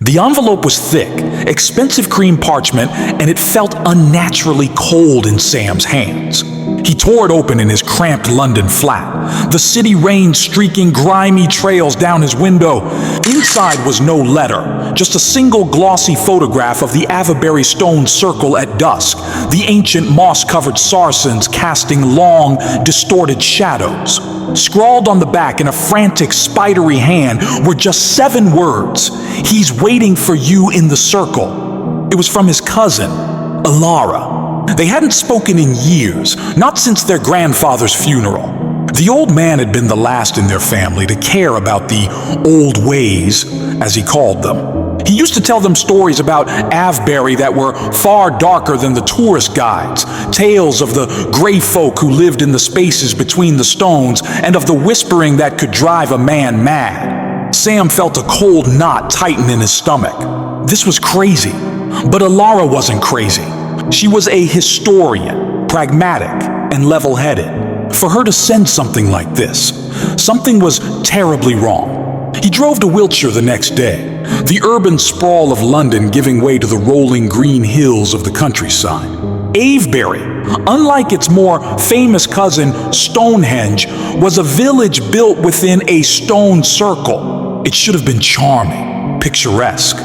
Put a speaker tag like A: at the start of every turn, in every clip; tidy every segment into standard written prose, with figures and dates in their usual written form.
A: The envelope was thick, expensive cream parchment, and it felt unnaturally cold in Sam's hands. He tore it open in his cramped London flat, the city rain streaking grimy trails down his window. Inside was no letter, just a single glossy photograph of the Avebury Stone Circle at dusk, the ancient moss-covered Saracens casting long, distorted shadows. Scrawled on the back in a frantic, spidery hand were just 7 words: "He's waiting for you in the circle." It was from his cousin, Elara. They hadn't spoken in years, not since their grandfather's funeral. The old man had been the last in their family to care about the old ways, as he called them. He used to tell them stories about Avebury that were far darker than the tourist guides, tales of the gray folk who lived in the spaces between the stones, and of the whispering that could drive a man mad. Sam felt a cold knot tighten in his stomach. This was crazy, but Elara wasn't crazy. She was a historian, pragmatic and level-headed. For her to send something like this, something was terribly wrong. He drove to Wiltshire the next day, the urban sprawl of London giving way to the rolling green hills of the countryside. Avebury, unlike its more famous cousin Stonehenge, was a village built within a stone circle. It should have been charming, picturesque.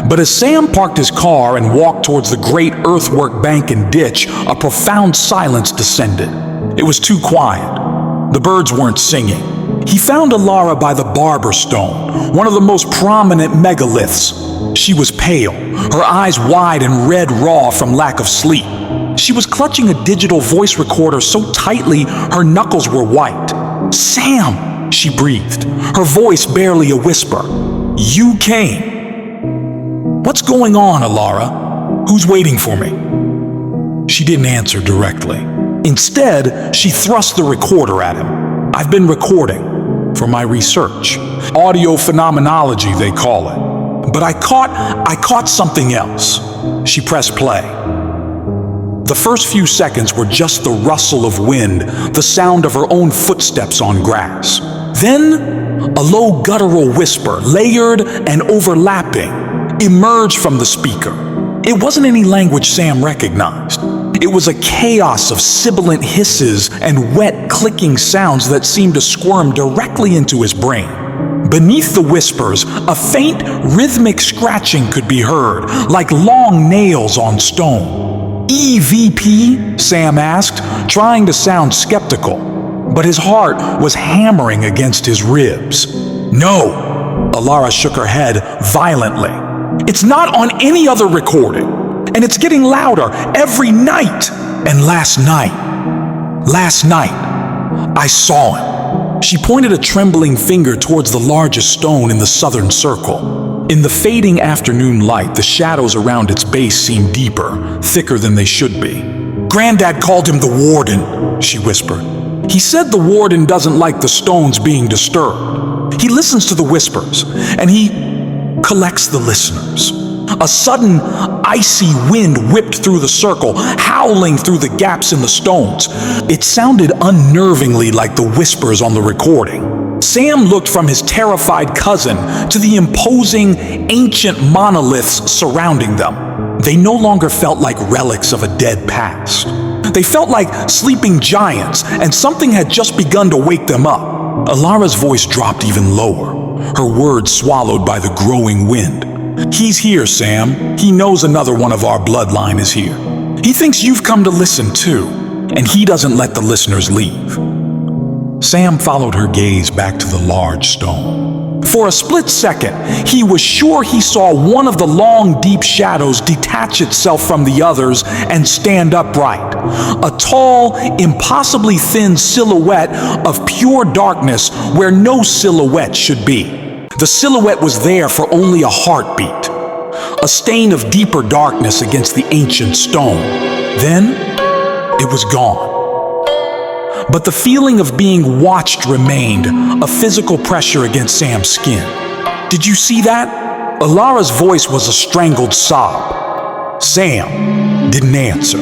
A: But as Sam parked his car and walked towards the great earthwork bank and ditch, a profound silence descended. It was too quiet. The birds weren't singing. He found Elara by the Barber Stone, one of the most prominent megaliths. She was pale, her eyes wide and red raw from lack of sleep. She was clutching a digital voice recorder so tightly her knuckles were white. "Sam," she breathed, her voice barely a whisper. "You came." "What's going on, Elara? Who's waiting for me?" She didn't answer directly. Instead, she thrust the recorder at him. "I've been recording for my research. Audio phenomenology, they call it. But I caught something else." She pressed play. The first few seconds were just the rustle of wind, the sound of her own footsteps on grass. Then, a low guttural whisper, layered and overlapping, emerged from the speaker. It wasn't any language Sam recognized. It was a chaos of sibilant hisses and wet, clicking sounds that seemed to squirm directly into his brain. Beneath the whispers, a faint, rhythmic scratching could be heard, like long nails on stone. "EVP?" Sam asked, trying to sound skeptical. But his heart was hammering against his ribs. "No!" Elara shook her head violently. "It's not on any other recording, and it's getting louder every night. And last night, I saw him." She pointed a trembling finger towards the largest stone in the southern circle. In the fading afternoon light, the shadows around its base seemed deeper, thicker than they should be. "Granddad called him the Warden," she whispered. "He said the Warden doesn't like the stones being disturbed. He listens to the whispers, and he collects the listeners." A sudden, icy wind whipped through the circle, howling through the gaps in the stones. It sounded unnervingly like the whispers on the recording. Sam looked from his terrified cousin to the imposing, ancient monoliths surrounding them. They no longer felt like relics of a dead past. They felt like sleeping giants, and something had just begun to wake them up. Elara's voice dropped even lower, her words swallowed by the growing wind. "He's here, Sam. He knows another one of our bloodline is here. He thinks you've come to listen too, and he doesn't let the listeners leave." Sam followed her gaze back to the large stone. For a split second, he was sure he saw one of the long, deep shadows detach itself from the others and stand upright. A tall, impossibly thin silhouette of pure darkness where no silhouette should be. The silhouette was there for only a heartbeat, a stain of deeper darkness against the ancient stone. Then, it was gone. But the feeling of being watched remained, a physical pressure against Sam's skin. "Did you see that?" Elara's voice was a strangled sob. Sam didn't answer.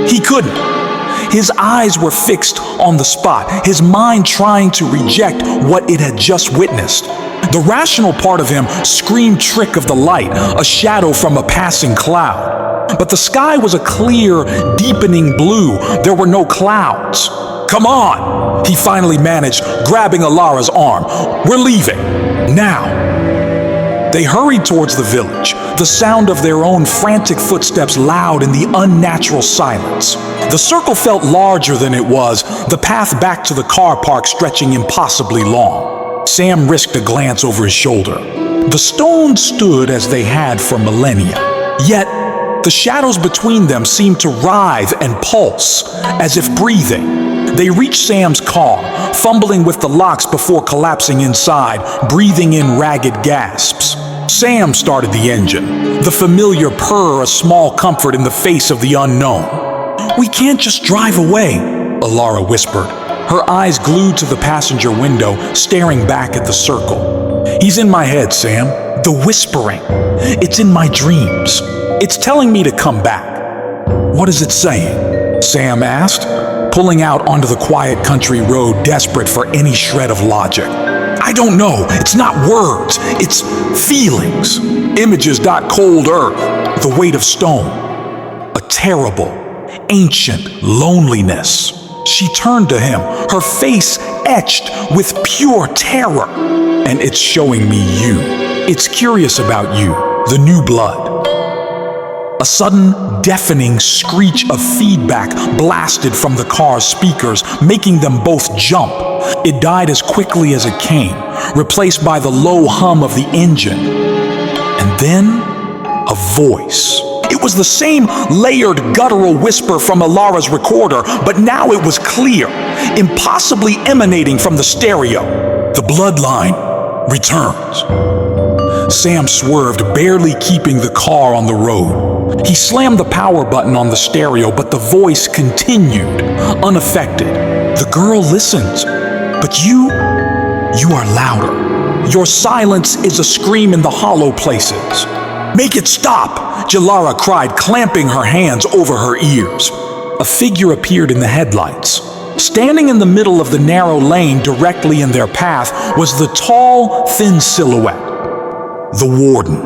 A: He couldn't. His eyes were fixed on the spot, his mind trying to reject what it had just witnessed. The rational part of him screamed trick of the light, a shadow from a passing cloud. But the sky was a clear, deepening blue. There were no clouds. "Come on," he finally managed, grabbing Elara's arm. "We're leaving. Now." They hurried towards the village, the sound of their own frantic footsteps loud in the unnatural silence. The circle felt larger than it was, the path back to the car park stretching impossibly long. Sam risked a glance over his shoulder. The stones stood as they had for millennia, yet the shadows between them seemed to writhe and pulse, as if breathing. They reached Sam's car, fumbling with the locks before collapsing inside, breathing in ragged gasps. Sam started the engine, the familiar purr a small comfort in the face of the unknown. "We can't just drive away," Elara whispered, her eyes glued to the passenger window, staring back at the circle. "He's in my head, Sam. The whispering. It's in my dreams. It's telling me to come back." "What is it saying?" Sam asked, pulling out onto the quiet country road, desperate for any shred of logic. "I don't know. It's not words. It's feelings. Images dot cold earth, the weight of stone. A terrible, ancient loneliness." She turned to him, her face etched with pure terror. "And it's showing me you. It's curious about you, the new blood." A sudden, deafening screech of feedback blasted from the car's speakers, making them both jump. It died as quickly as it came, replaced by the low hum of the engine. And then, a voice. It was the same layered, guttural whisper from Elara's recorder, but now it was clear, impossibly emanating from the stereo. "The bloodline returns." Sam swerved, barely keeping the car on the road. He slammed the power button on the stereo, but the voice continued, unaffected. "The girl listens, but you are louder. Your silence is a scream in the hollow places." "Make it stop!" Elara cried, clamping her hands over her ears. A figure appeared in the headlights. Standing in the middle of the narrow lane directly in their path was the tall, thin silhouette. The warden.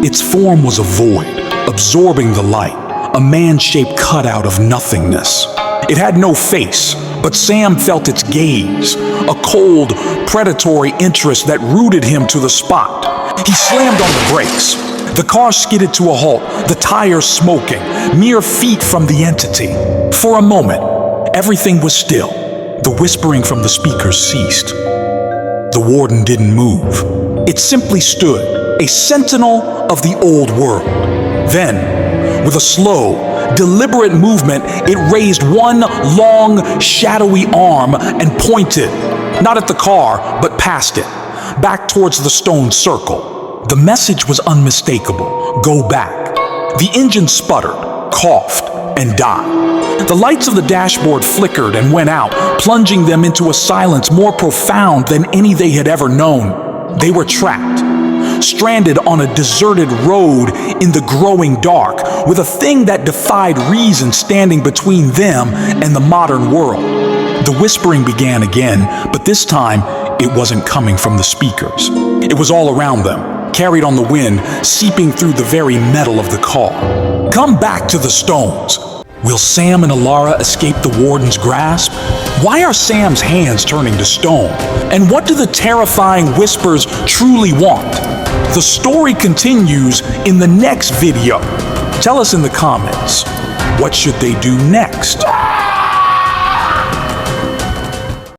A: Its form was a void, absorbing the light, a man-shaped cutout of nothingness. It had no face, but Sam felt its gaze, a cold, predatory interest that rooted him to the spot. He slammed on the brakes. The car skidded to a halt, the tires smoking, mere feet from the entity. For a moment, everything was still. The whispering from the speakers ceased. The warden didn't move. It simply stood, a sentinel of the old world. Then, with a slow, deliberate movement, it raised one long, shadowy arm and pointed, not at the car, but past it, back towards the stone circle. The message was unmistakable. Go back. The engine sputtered, coughed, and died. The lights of the dashboard flickered and went out, plunging them into a silence more profound than any they had ever known. They were trapped, stranded on a deserted road in the growing dark, with a thing that defied reason standing between them and the modern world. The whispering began again, but this time it wasn't coming from the speakers. It was all around them, carried on the wind, seeping through the very metal of the car. "Come back to the stones." Will Sam and Elara escape the warden's grasp? Why are Sam's hands turning to stone? And what do the terrifying whispers truly want? The story continues in the next video. Tell us in the comments, what should they do next?